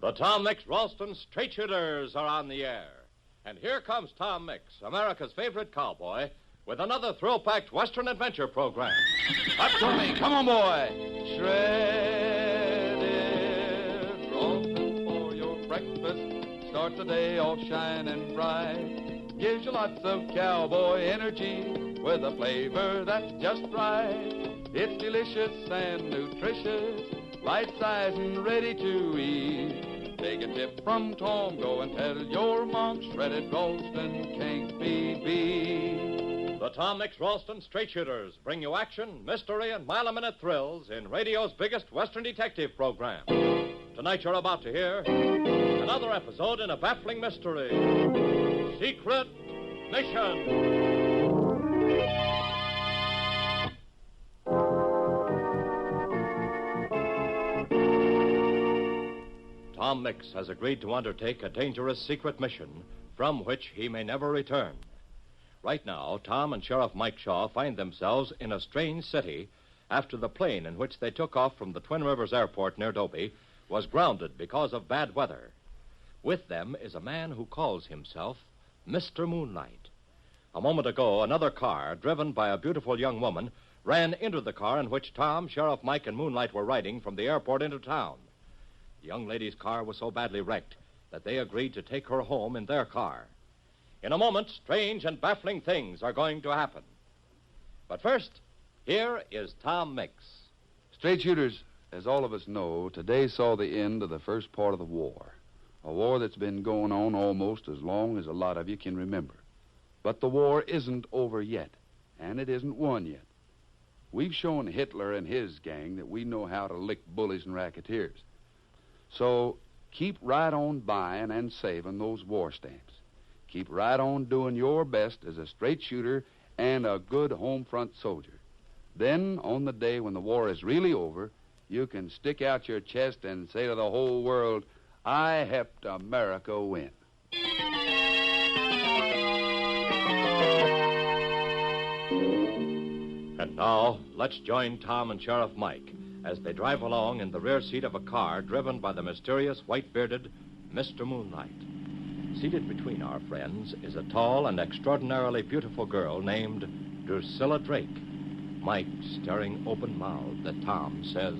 The Tom Mix RALSTON Straight Shooters are on the air. And here comes Tom Mix, America's favorite cowboy, with another thrill-packed Western adventure program. Up to me. Come on, boy. Shredded RALSTON for your breakfast. Start the day off shining bright. Gives you lots of cowboy energy with a flavor that's just right. It's delicious and nutritious, light size and ready to eat. Take a tip from Tom, go and tell your mom shredded RALSTON can't be beat. The Tom Mix RALSTON Straight Shooters bring you action, mystery, and mile-a-minute thrills in radio's biggest Western detective program. Tonight you're about to hear another episode in a baffling mystery. Secret Mission. Tom Mix has agreed to undertake a dangerous secret mission from which he may never return. Right now, Tom and Sheriff Mike Shaw find themselves in a strange city after the plane in which they took off from the Twin Rivers Airport near Dobie was grounded because of bad weather. With them is a man who calls himself Mr. Moonlight. A moment ago, another car, driven by a beautiful young woman, ran into the car in which Tom, Sheriff Mike, and Moonlight were riding from the airport into town. The young lady's car was so badly wrecked that they agreed to take her home in their car. In a moment, strange and baffling things are going to happen. But first, here is Tom Mix. Straight shooters, as all of us know, today saw the end of the first part of the war. A war that's been going on almost as long as a lot of you can remember. But the war isn't over yet, and it isn't won yet. We've shown Hitler and his gang that we know how to lick bullies and racketeers. So keep right on buying and saving those war stamps. Keep right on doing your best as a straight shooter and a good home front soldier. Then, on the day when the war is really over, you can stick out your chest and say to the whole world, I helped America win. And now, let's join Tom and Sheriff Mike as they drive along in the rear seat of a car driven by the mysterious white-bearded Mr. Moonlight. Seated between our friends is a tall and extraordinarily beautiful girl named Drusilla Drake. Mike, staring open-mouthed at Tom, says,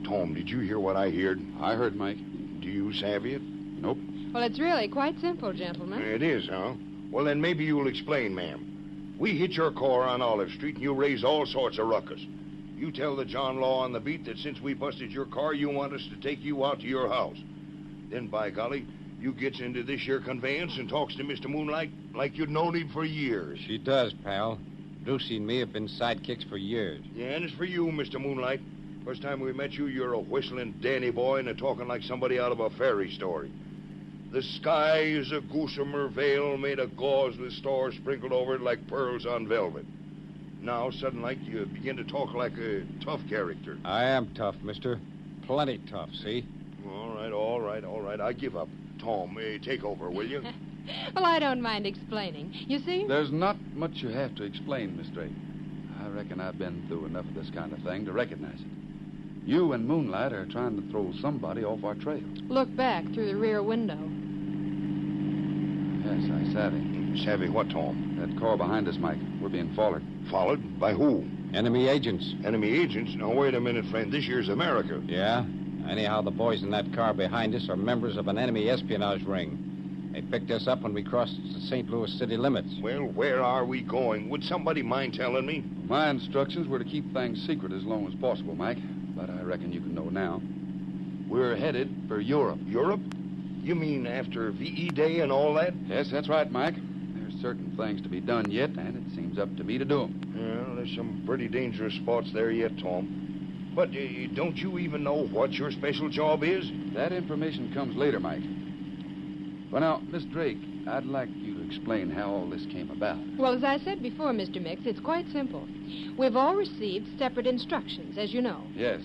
Tom, did you hear what I heard? I heard, Mike. Do you savvy it? Nope. Well, it's really quite simple, gentlemen. It is, huh? Well, then maybe you'll explain, ma'am. We hit your car on Olive Street, and you raised all sorts of ruckus. You tell the John Law on the beat that since we busted your car, you want us to take you out to your house. Then, by golly, you gets into this here conveyance and talks to Mr. Moonlight like you'd known him for years. She does, pal. Lucy and me have been sidekicks for years. Yeah, and it's for you, Mr. Moonlight. First time we met you, you're a whistling Danny boy and a talking like somebody out of a fairy story. The sky is a gossamer veil made of gauze with stars sprinkled over it like pearls on velvet. Now, sudden like, you begin to talk like a tough character. I am tough, mister. Plenty tough, see? All right. I give up. Tom, take over, will you? Well, I don't mind explaining. You see? There's not much you have to explain, Miss Drake. I reckon I've been through enough of this kind of thing to recognize it. You and Moonlight are trying to throw somebody off our trail. Look back through the rear window. Yes, I savvy. Savvy what, Tom? That car behind us, Mike. We're being followed. Followed? By who? Enemy agents. Enemy agents? Now, wait a minute, friend. This year's America. Yeah? Anyhow, the boys in that car behind us are members of an enemy espionage ring. They picked us up when we crossed the St. Louis city limits. Well, where are we going? Would somebody mind telling me? My instructions were to keep things secret as long as possible, Mike. But I reckon you can know now. We're headed for Europe. Europe? You mean after VE Day and all that? Yes, that's right, Mike. There's certain things to be done yet, and it seems up to me to do them. Well, there's some pretty dangerous spots there yet, Tom. But don't you even know what your special job is? That information comes later, Mike. Well, now, Miss Drake, I'd like you to explain how all this came about. Well, as I said before, Mr. Mix, it's quite simple. We've all received separate instructions, as you know. Yes,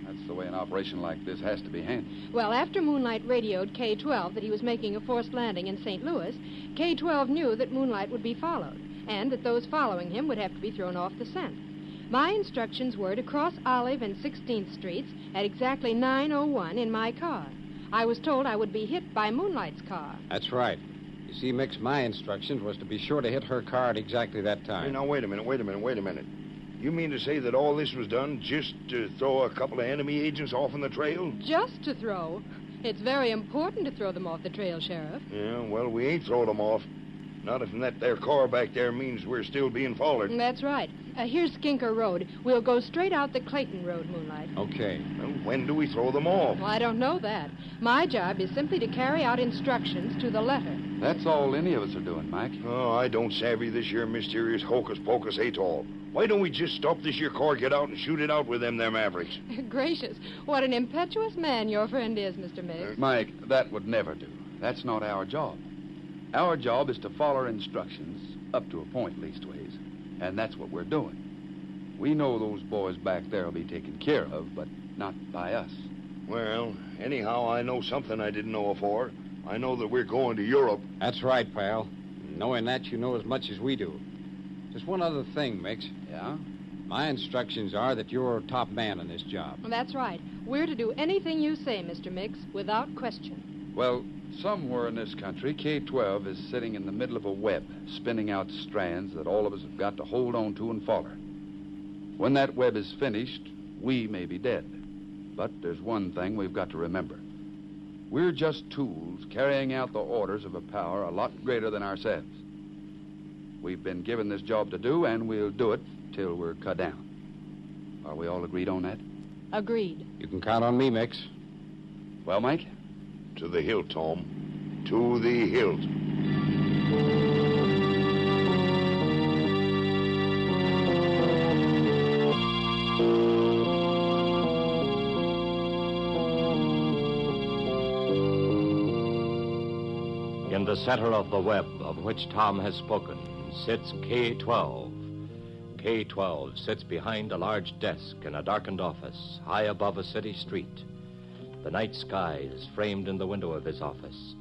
that's the way an operation like this has to be handled. Well, after Moonlight radioed K-12 that he was making a forced landing in St. Louis, K-12 knew that Moonlight would be followed, and that those following him would have to be thrown off the scent. My instructions were to cross Olive and 16th Streets at exactly 9:01 in my car. I was told I would be hit by Moonlight's car. That's right. You see, Mix, my instructions was to be sure to hit her car at exactly that time. Hey, now, wait a minute. You mean to say that all this was done just to throw a couple of enemy agents off on the trail? Just to throw. It's very important to throw them off the trail, Sheriff. Yeah, well, we ain't throwing them off. Not if that there car back there means we're still being followed. That's right. Here's Skinker Road. We'll go straight out the Clayton Road, Moonlight. Okay. Well, when do we throw them off? Well, I don't know that. My job is simply to carry out instructions to the letter. That's all any of us are doing, Mike. Oh, I don't savvy this here mysterious hocus-pocus at all. Why don't we just stop this here car, get out, and shoot it out with them Mavericks? Gracious, what an impetuous man your friend is, Mr. Miggs. Mike, that would never do. That's not our job. Our job is to follow instructions, up to a point, leastways. And that's what we're doing. We know those boys back there will be taken care of, but not by us. Well, anyhow, I know something I didn't know afore. I know that we're going to Europe. That's right, pal. Knowing that, you know as much as we do. Just one other thing, Mix. Yeah? My instructions are that you're top man on this job. That's right. We're to do anything you say, Mr. Miggs, without question. Well, somewhere in this country, K-12 is sitting in the middle of a web, spinning out strands that all of us have got to hold on to and follow. When that web is finished, we may be dead. But there's one thing we've got to remember. We're just tools carrying out the orders of a power a lot greater than ourselves. We've been given this job to do, and we'll do it till we're cut down. Are we all agreed on that? Agreed. You can count on me, Mix. Well, Mike? To the hilt, Tom. To the hilt. In the center of the web of which Tom has spoken sits K-12. K-12 sits behind a large desk in a darkened office high above a city street. The night sky is framed in the window of his office,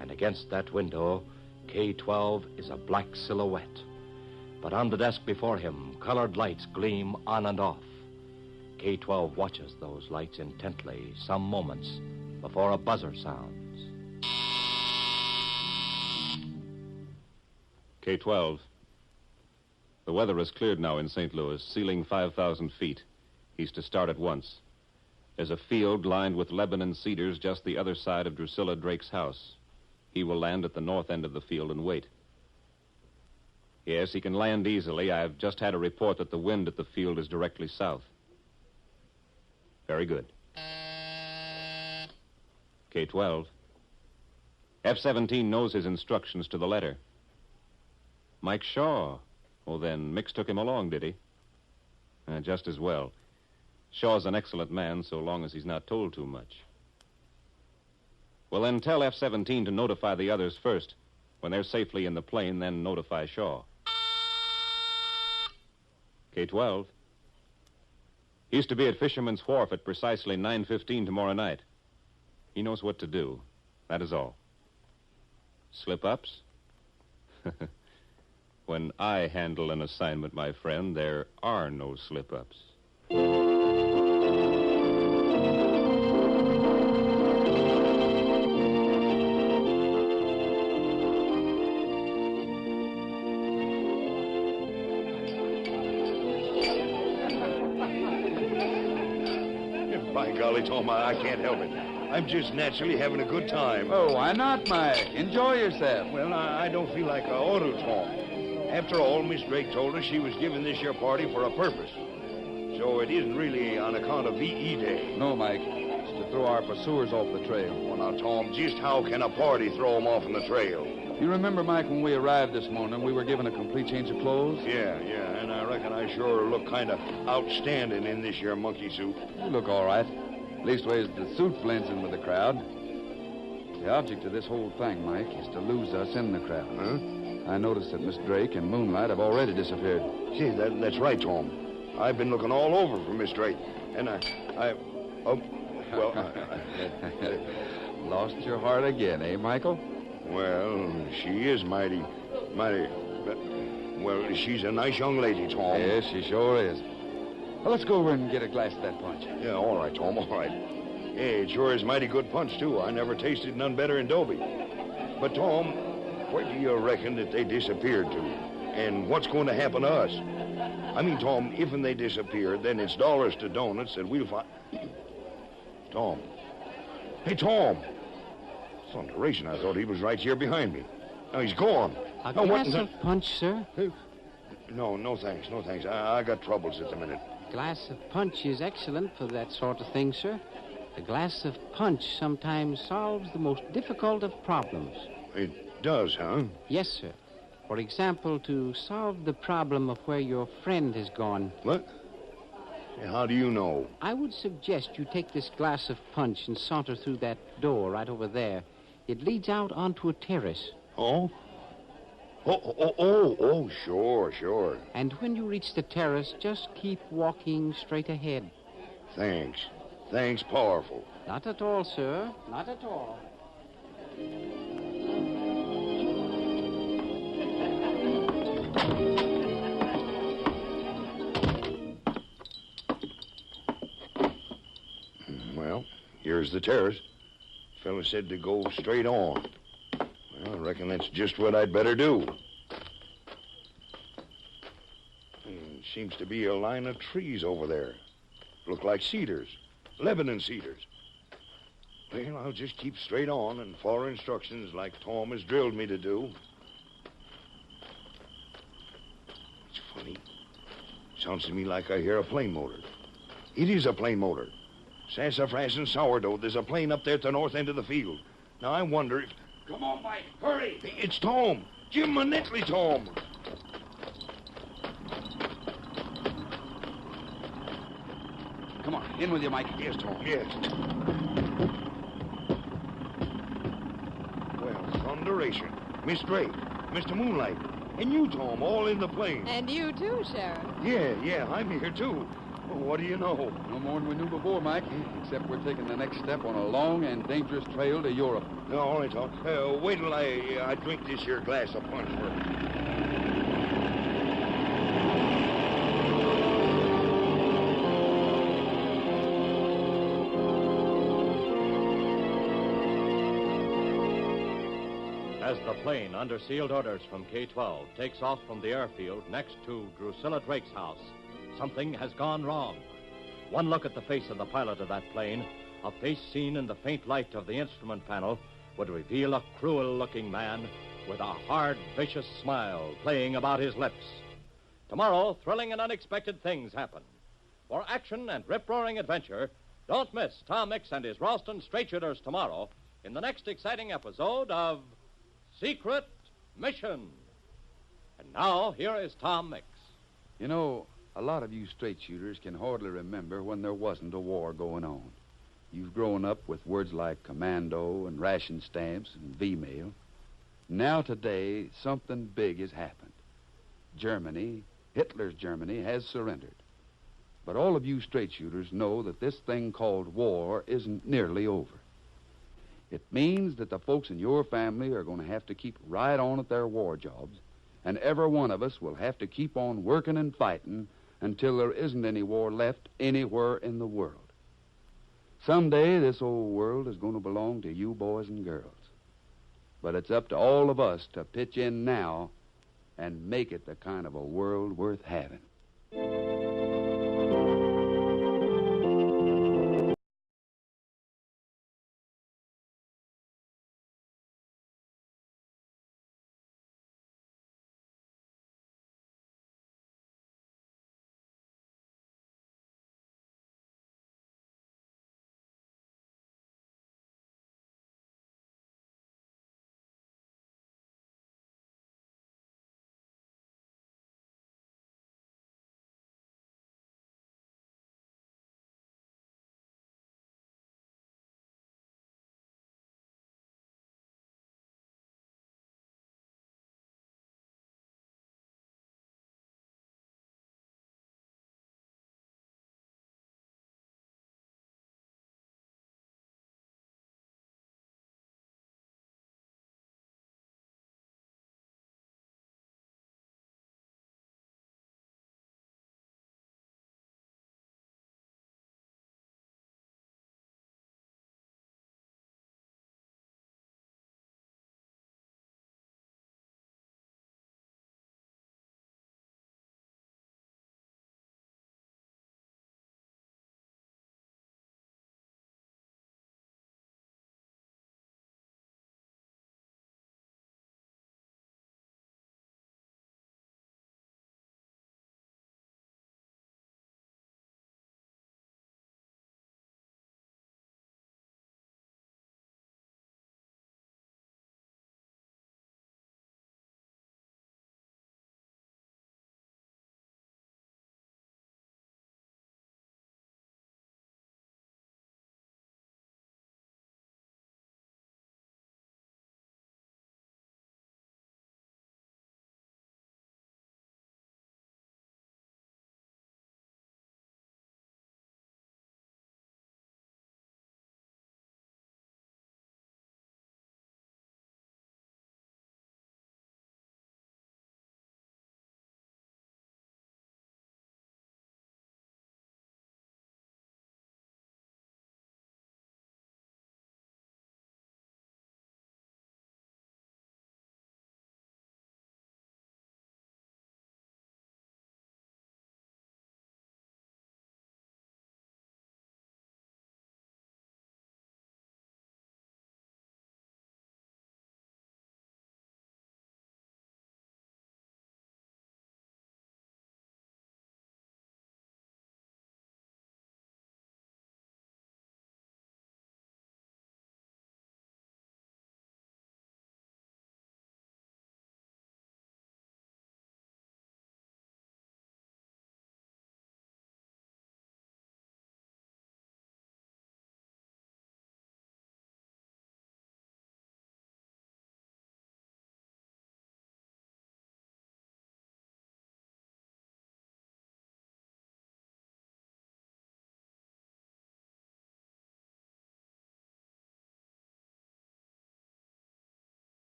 and against that window, K-12 is a black silhouette. But on the desk before him, colored lights gleam on and off. K-12 watches those lights intently some moments before a buzzer sounds. K-12. The weather has cleared now in St. Louis, ceiling 5,000 feet. He's to start at once. There's a field lined with Lebanon cedars just the other side of Drusilla Drake's house. He will land at the north end of the field and wait. Yes, he can land easily. I've just had a report that the wind at the field is directly south. Very good. K-12. F-17 knows his instructions to the letter. Mike Shaw. Well, then, Mix took him along, did he? Just as well. Shaw's an excellent man, so long as he's not told too much. Well, then tell F-17 to notify the others first. When they're safely in the plane, then notify Shaw. K-12. He's to be at Fisherman's Wharf at precisely 9:15 tomorrow night. He knows what to do. That is all. Slip-ups? When I handle an assignment, my friend, there are no slip-ups. By golly, Tom, I can't help it. I'm just naturally having a good time. Oh, why not, Mike? Enjoy yourself. Well, I don't feel like I ought to, Tom. After all, Miss Drake told us she was giving this here party for a purpose. So it isn't really on account of VE Day. No, Mike. It's to throw our pursuers off the trail. Well, now, Tom, just how can a party throw them off on the trail? You remember, Mike, when we arrived this morning, we were given a complete change of clothes? Yeah, and I reckon I sure look kind of outstanding in this here monkey suit. You look all right. Leastways, the suit blends in with the crowd. The object of this whole thing, Mike, is to lose us in the crowd. Huh? I noticed that Miss Drake and Moonlight have already disappeared. See, that's right, Tom. I've been looking all over for Miss Drake, and Lost your heart again, eh, Michael? Well, she is mighty, well, she's a nice young lady, Tom. Yes, she sure is. Well, let's go over and get a glass of that punch. Yeah, all right, Tom, all right. Hey, it sure is mighty good punch, too. I never tasted none better in Dobie. But, Tom, where do you reckon that they disappeared to? And what's going to happen to us? I mean, Tom, if they disappear, then it's dollars to donuts that we'll find... Tom. Hey, Tom. Thunderation, I thought he was right here behind me. Now he's gone. A glass of punch, sir? No thanks, no thanks. I got troubles at the minute. A glass of punch is excellent for that sort of thing, sir. A glass of punch sometimes solves the most difficult of problems. It does, huh? Yes, sir. For example, to solve the problem of where your friend has gone. What? How do you know? I would suggest you take this glass of punch and saunter through that door right over there. It leads out onto a terrace. Oh? Sure. And when you reach the terrace, just keep walking straight ahead. Thanks. Thanks, powerful. Not at all, sir. Not at all. Well, here's the terrace. Fella said to go straight on. Well, I reckon that's just what I'd better do. Seems to be a line of trees over there. Look like cedars. Lebanon cedars. Well, I'll just keep straight on and follow instructions like Tom has drilled me to do. It's funny. Sounds to me like I hear a plane motor. It is a plane motor. Sassafras and sourdough. There's a plane up there at the north end of the field. Now, I wonder if... Come on, Mike. Hurry. It's Tom. Jim Manetly, Tom. Come on, in with you, Mike. Yes, Tom, yes. Well, thunderation. Miss Drake, Mr. Moonlight, and you, Tom, all in the plane. And you too, Sheriff. Yeah, I'm here, too. Well, what do you know? No more than we knew before, Mike, except we're taking the next step on a long and dangerous trail to Europe. No, all right, Tom. Wait till I drink this here glass of punch first. As the plane, under sealed orders from K-12, takes off from the airfield next to Drusilla Drake's house, something has gone wrong. One look at the face of the pilot of that plane, a face seen in the faint light of the instrument panel, would reveal a cruel-looking man with a hard, vicious smile playing about his lips. Tomorrow, thrilling and unexpected things happen. For action and rip-roaring adventure, don't miss Tom Mix and his RALSTON straight shooters tomorrow in the next exciting episode of Secret Mission. And now, here is Tom Mix. You know, a lot of you straight shooters can hardly remember when there wasn't a war going on. You've grown up with words like commando and ration stamps and V-mail. Now today, something big has happened. Germany, Hitler's Germany, has surrendered. But all of you straight shooters know that this thing called war isn't nearly over. It means that the folks in your family are going to have to keep right on at their war jobs, and every one of us will have to keep on working and fighting until there isn't any war left anywhere in the world. Someday, this old world is going to belong to you boys and girls. But it's up to all of us to pitch in now and make it the kind of a world worth having.